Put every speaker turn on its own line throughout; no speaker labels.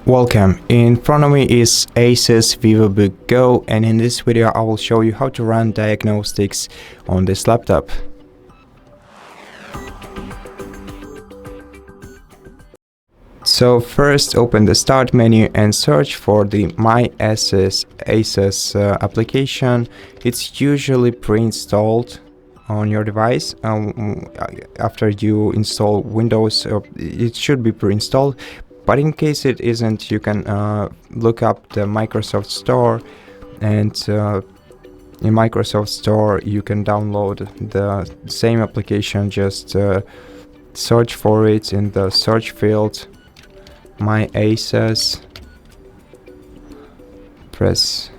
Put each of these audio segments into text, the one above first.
Welcome, in front of me is ASUS VivoBook Go, and in this video I will show you how to run Diagnostics on this laptop. So first open the start menu and search for the MyASUS application. It's usually pre-installed on your device. After you install Windows, it should be pre-installed. But in case it isn't, you can look up the Microsoft Store, and in Microsoft Store you can download the same application. Just search for it in the search field, MyASUS, press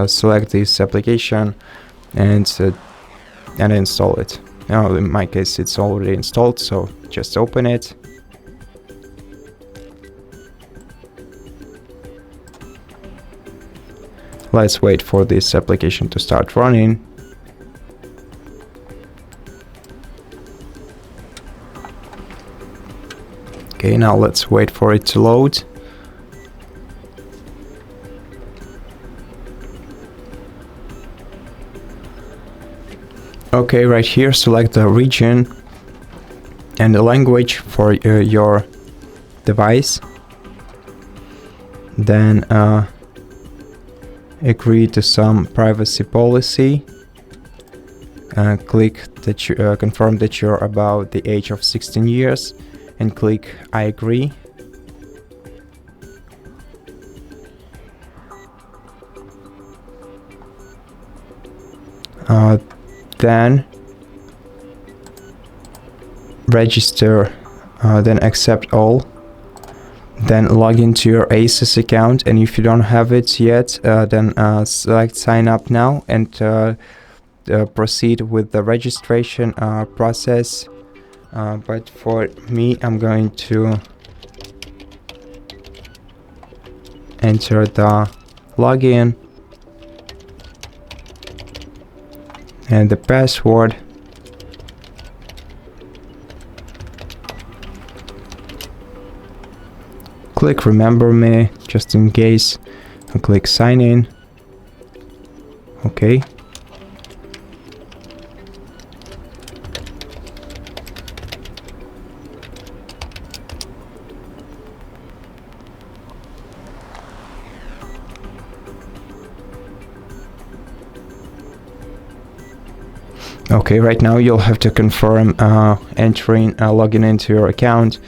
select this application and install it. Now in my case it's already installed, so just open it. Let's wait for this application to start running. Okay, now let's wait for it to load. Okay, right here select the region and the language for your device. Then agree to some privacy policy. Click that you confirm that you're about the age of 16 years and click I agree. Then register, then accept all. Then log into your ASUS account, and if you don't have it yet, then select sign up now and proceed with the registration process. But for me, I'm going to enter the login and the password. Click remember me just in case and click sign in. Okay. Okay, right now you'll have to confirm entering login into your account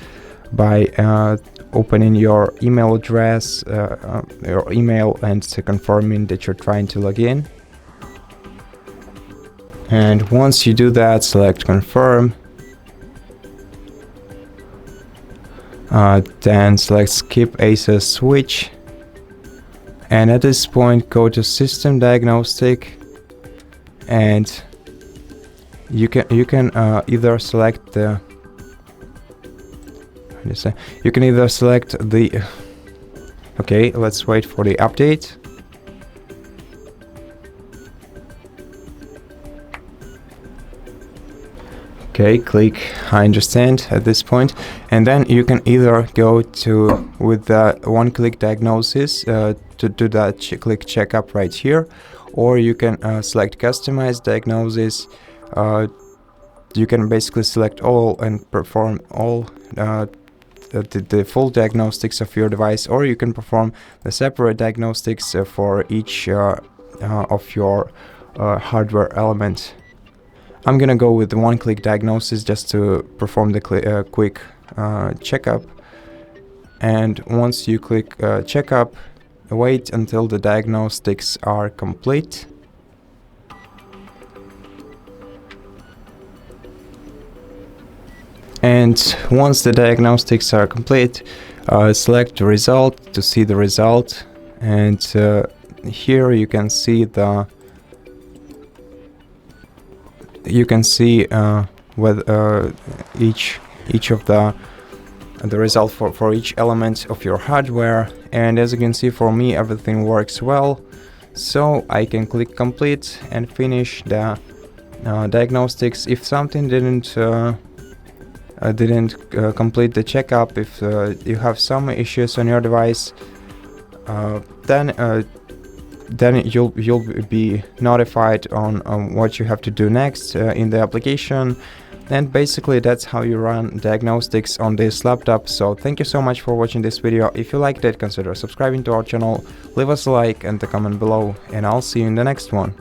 by opening your email address, your email, and confirming that you're trying to log in. And once you do that, select confirm. Then select skip ASUS switch. And at this point, go to System Diagnostic, and you can either select the okay, let's wait for the update. Okay, click I understand at this point, and then you can either go to with the one-click diagnosis to do that click checkup right here, or you can select customize diagnosis. You can basically select all and perform all the full diagnostics of your device, or you can perform the separate diagnostics for each of your hardware element. I'm gonna go with the one-click diagnosis just to perform the quick checkup. And once you click checkup, wait until the diagnostics are complete. And once the diagnostics are complete, select the result to see the result. And here you can see whether each of the result for each element of your hardware. And as you can see, for me everything works well, so I can click complete and finish the diagnostics. If something didn't didn't complete the checkup, if you have some issues on your device, then you'll be notified on what you have to do next in the application. And basically that's how you run Diagnostics on this laptop. So thank you so much for watching this video. If you liked it, consider subscribing to our channel, leave us a like and a comment below, and I'll see you in the next one.